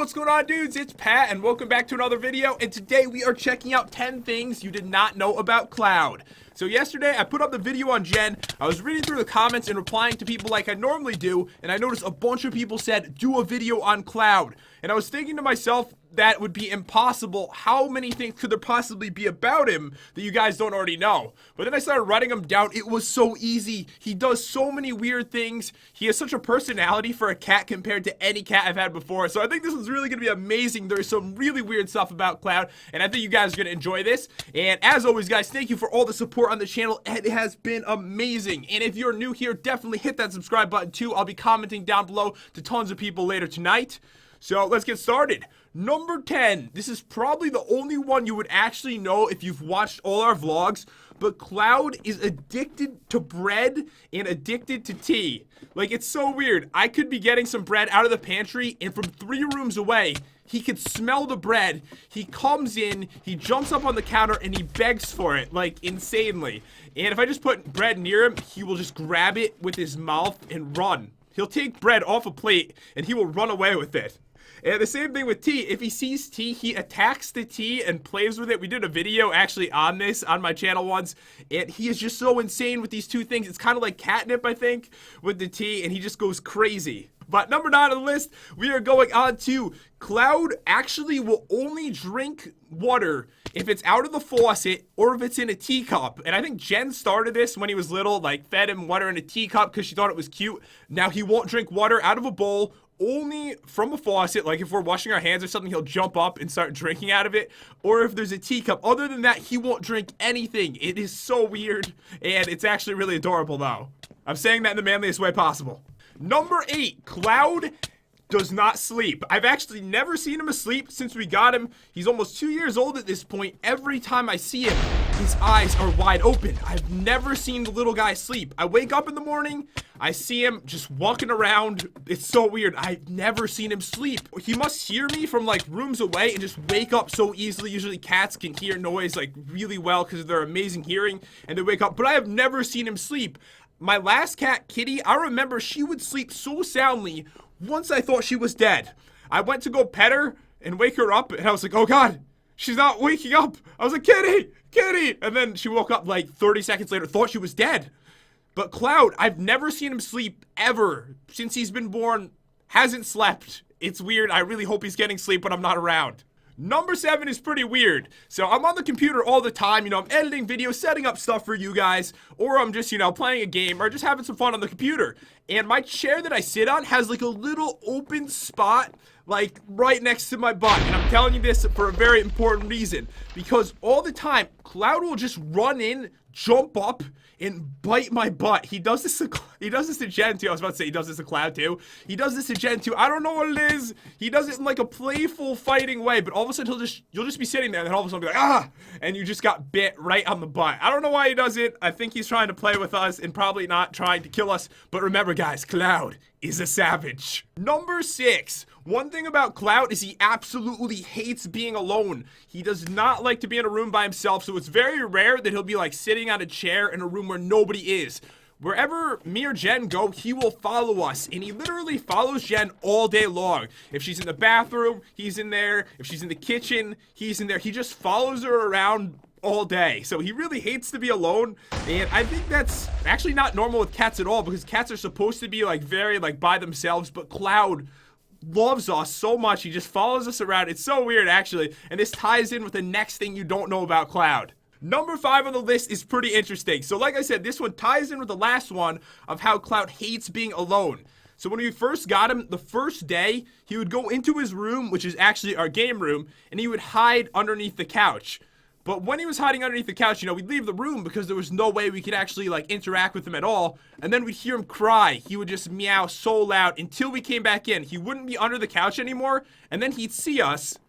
What's going on, dudes? It's Pat, and welcome back to another video. And today we are checking out 10 things you did not know about Cloud. So yesterday, I put up the video on Jen. I was reading through the comments and replying to people like I normally do, and I noticed a bunch of people said, do a video on Cloud. And I was thinking to myself, that would be impossible. How many things could there possibly be about him that you guys don't already know? But then I started writing them down. It was so easy. He does so many weird things. He has such a personality for a cat compared to any cat I've had before. So I think this is really going to be amazing. There's some really weird stuff about Cloud, and I think you guys are going to enjoy this. And as always, guys, thank you for all the support on the channel. It has been amazing. And if you're new here, definitely hit that subscribe button too. I'll be commenting down below to tons of people later tonight. So let's get started. Number 10. This is probably the only one you would actually know if you've watched all our vlogs, but Cloud is addicted to bread and addicted to tea. Like, it's so weird. I could be getting some bread out of the pantry, and from 3 rooms away, he could smell the bread. He comes in, he jumps up on the counter, and he begs for it, like, insanely. And if I just put bread near him, he will just grab it with his mouth and run. He'll take bread off a plate, and he will run away with it. And the same thing with tea. If he sees tea, he attacks the tea and plays with it. We did a video actually on this on my channel once, and he is just so insane with these two things. It's kind of like catnip, I think, with the tea, and he just goes crazy. But number 9 on the list, we are going on to Cloud actually will only drink water if it's out of the faucet or if it's in a teacup. And I think Jen started this when he was little, like fed him water in a teacup because she thought it was cute. Now he won't drink water out of a bowl, only from a faucet. Like if we're washing our hands or something, he'll jump up and start drinking out of it, or if there's a teacup. Other than that, he won't drink anything. It is so weird, and it's actually really adorable though. I'm saying that in the manliest way possible. Number 8, Cloud does not sleep. I've actually never seen him asleep since we got him. He's almost 2 years old at this point. Every time I see him, his eyes are wide open. I've never seen the little guy sleep. I wake up in the morning, I see him just walking around. It's so weird. I've never seen him sleep. He must hear me from like rooms away and just wake up so easily. Usually cats can hear noise like really well because of their amazing hearing, and they wake up, but I have never seen him sleep. My last cat, Kitty, I remember she would sleep so soundly once I thought she was dead. I went to go pet her and wake her up, and I was like, oh God, she's not waking up. I was like, Kitty, Kitty. And then she woke up like 30 seconds later, thought she was dead. But Cloud, I've never seen him sleep ever since he's been born. Hasn't slept. It's weird. I really hope he's getting sleep when I'm not around. Number 7 is pretty weird. So I'm on the computer all the time, I'm editing videos, setting up stuff for you guys, or I'm just, playing a game or just having some fun on the computer. And my chair that I sit on has like a little open spot like right next to my butt. And I'm telling you this for a very important reason, because all the time Cloud will just run in, jump up, and bite my butt. He does this to Jen too. I was about to say he does this to Cloud too. He does this to Jen too. I don't know what it is. He does it in like a playful fighting way, but all of a sudden you'll just be sitting there and then all of a sudden be like, ah, and you just got bit right on the butt. I don't know why he does it. I think he's trying to play with us and probably not trying to kill us. But remember guys, Cloud is a savage. Number 6. One thing about Cloud is he absolutely hates being alone. He does not like to be in a room by himself, so it's very rare that he'll be like sitting on a chair in a room where nobody is. Wherever me or Jen go, he will follow us, and he literally follows Jen all day long. If she's in the bathroom, he's in there. If she's in the kitchen, he's in there. He just follows her around all day. So he really hates to be alone, and I think that's actually not normal with cats at all, because cats are supposed to be like very like by themselves, but Cloud loves us so much. He just follows us around. It's so weird actually, and this ties in with the next thing you don't know about Cloud. Number 5 on the list is pretty interesting. So like I said, this one ties in with the last one of how Cloud hates being alone. So when we first got him, the first day, he would go into his room, which is actually our game room, and he would hide underneath the couch. But when he was hiding underneath the couch, we'd leave the room because there was no way we could actually like interact with him at all. And then we'd hear him cry. He would just meow so loud until we came back in. He wouldn't be under the couch anymore. And then he'd see us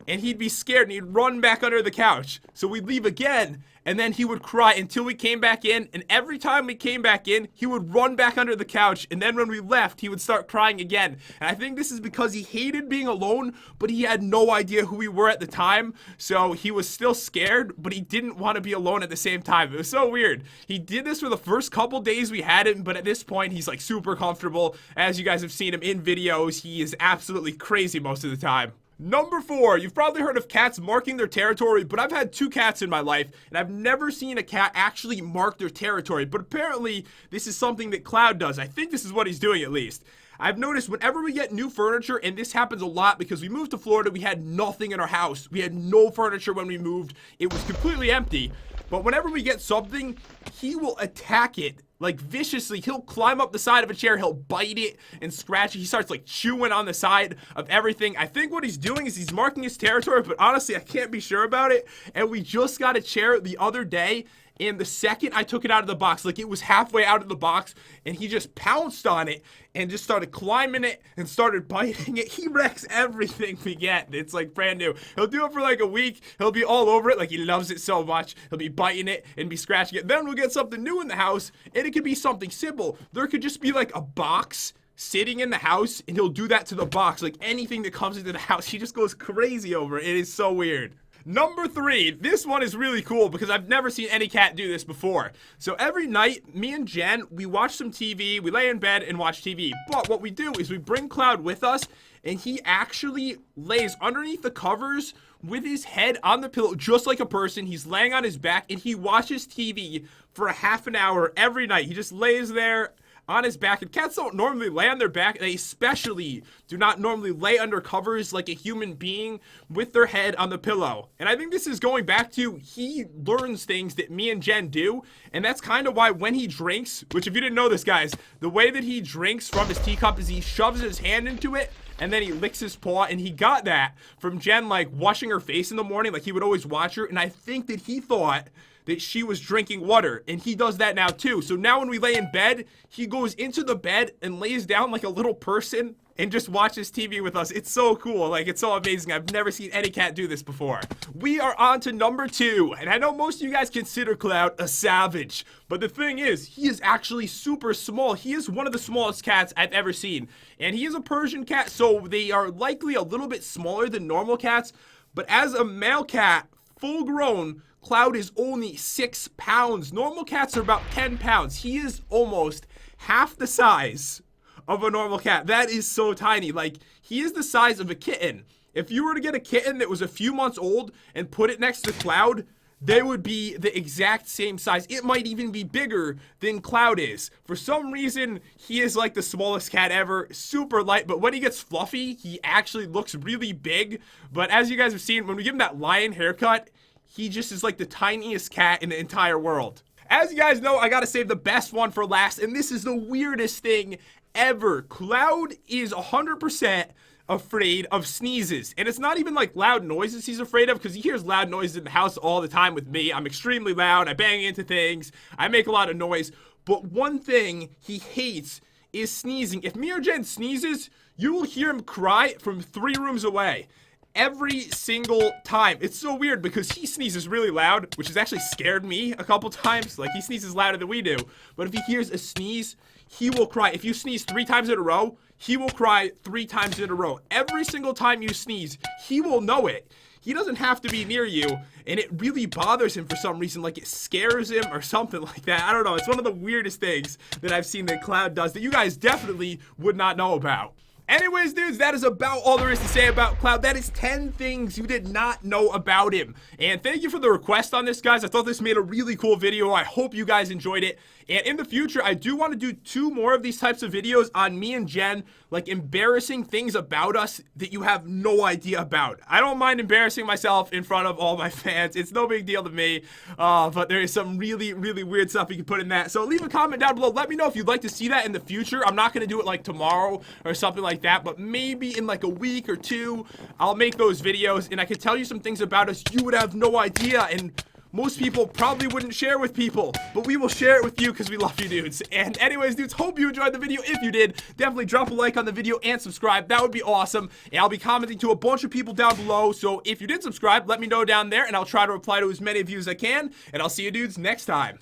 and he'd be scared and he'd run back under the couch. So we'd leave again. and then he would cry until we came back in, and every time we came back in, he would run back under the couch, and then when we left, he would start crying again. And I think this is because he hated being alone, but he had no idea who we were at the time, so he was still scared, but he didn't want to be alone at the same time. It was so weird. He did this for the first couple days we had him, but at this point, he's like super comfortable. As you guys have seen him in videos, he is absolutely crazy most of the time. Number 4, you've probably heard of cats marking their territory, but I've had 2 cats in my life, and I've never seen a cat actually mark their territory, but apparently this is something that Cloud does. I think this is what he's doing at least. I've noticed whenever we get new furniture, and this happens a lot because we moved to Florida, we had nothing in our house. We had no furniture when we moved. It was completely empty. But whenever we get something, he will attack it, like viciously. He'll climb up the side of a chair, he'll bite it and scratch it. He starts like chewing on the side of everything. I think what he's doing is he's marking his territory, but honestly, I can't be sure about it. And we just got a chair the other day, and the second I took it out of the box, like it was halfway out of the box, and he just pounced on it and just started climbing it and started biting it. He wrecks everything we get. It's like brand new. He'll do it for like a week. He'll be all over it, like he loves it so much. He'll be biting it and be scratching it. Then we'll get something new in the house, and it could be something simple. There could just be like a box sitting in the house, and he'll do that to the box. Like anything that comes into the house, he just goes crazy over it. It is so weird. Number 3, this one is really cool because I've never seen any cat do this before. So every night, me and Jen, we watch some TV, we lay in bed and watch TV. But what we do is we bring Cloud with us, and he actually lays underneath the covers with his head on the pillow, just like a person. He's laying on his back, and he watches TV for a half an hour every night. He just lays there on his back, and cats don't normally lay on their back. They especially do not normally lay under covers like a human being with their head on the pillow. And I think this is going back to he learns things that me and Jen do, and that's kind of why when he drinks, which if you didn't know this, guys, the way that he drinks from his teacup is he shoves his hand into it and then he licks his paw, and he got that from Jen, like washing her face in the morning. Like he would always watch her, and I think that he thought that she was drinking water, and he does that now too. So now when we lay in bed, he goes into the bed and lays down like a little person and just watches TV with us. It's so cool. Like, it's so amazing. I've never seen any cat do this before. We are on to number 2, and I know most of you guys consider Cloud a savage, but the thing is, he is actually super small. He is one of the smallest cats I've ever seen, and he is a Persian cat, so they are likely a little bit smaller than normal cats, but as a male cat, full grown, Cloud is only 6 pounds. Normal cats are about 10 pounds. He is almost half the size of a normal cat. That is so tiny. Like, he is the size of a kitten. If you were to get a kitten that was a few months old and put it next to Cloud, they would be the exact same size. It might even be bigger than Cloud is. For some reason, he is like the smallest cat ever, super light, but when he gets fluffy, he actually looks really big. But as you guys have seen, when we give him that lion haircut, he just is like the tiniest cat in the entire world. As you guys know, I gotta save the best one for last, and this is the weirdest thing ever. Cloud is 100% afraid of sneezes, and it's not even like loud noises he's afraid of, because he hears loud noises in the house all the time with me. I'm extremely loud, I bang into things, I make a lot of noise, but one thing he hates is sneezing. If me or Jen sneezes, you will hear him cry from 3 rooms away. Every single time. It's so weird because he sneezes really loud, which has actually scared me a couple times. Like, he sneezes louder than we do. But if he hears a sneeze, he will cry. If you sneeze 3 times in a row, he will cry 3 times in a row. Every single time you sneeze, he will know it. He doesn't have to be near you, and it really bothers him for some reason, like it scares him or something like that. I don't know. It's one of the weirdest things that I've seen that Cloud does that you guys definitely would not know about. Anyways, dudes, that is about all there is to say about Cloud. That is 10 things you did not know about him. And thank you for the request on this, guys. I thought this made a really cool video. I hope you guys enjoyed it. And in the future, I do want to do 2 more of these types of videos on me and Jen, like embarrassing things about us that you have no idea about. I don't mind embarrassing myself in front of all my fans. It's no big deal to me, but there is some really, really weird stuff you can put in that. So leave a comment down below. Let me know if you'd like to see that in the future. I'm not going to do it like tomorrow or something like that, but maybe in like a week or 2, I'll make those videos, and I can tell you some things about us you would have no idea, and most people probably wouldn't share with people, but we will share it with you because we love you dudes. And anyways, dudes, hope you enjoyed the video. If you did, definitely drop a like on the video and subscribe. That would be awesome. And I'll be commenting to a bunch of people down below, so if you did subscribe, let me know down there, and I'll try to reply to as many of you as I can. And I'll see you dudes next time.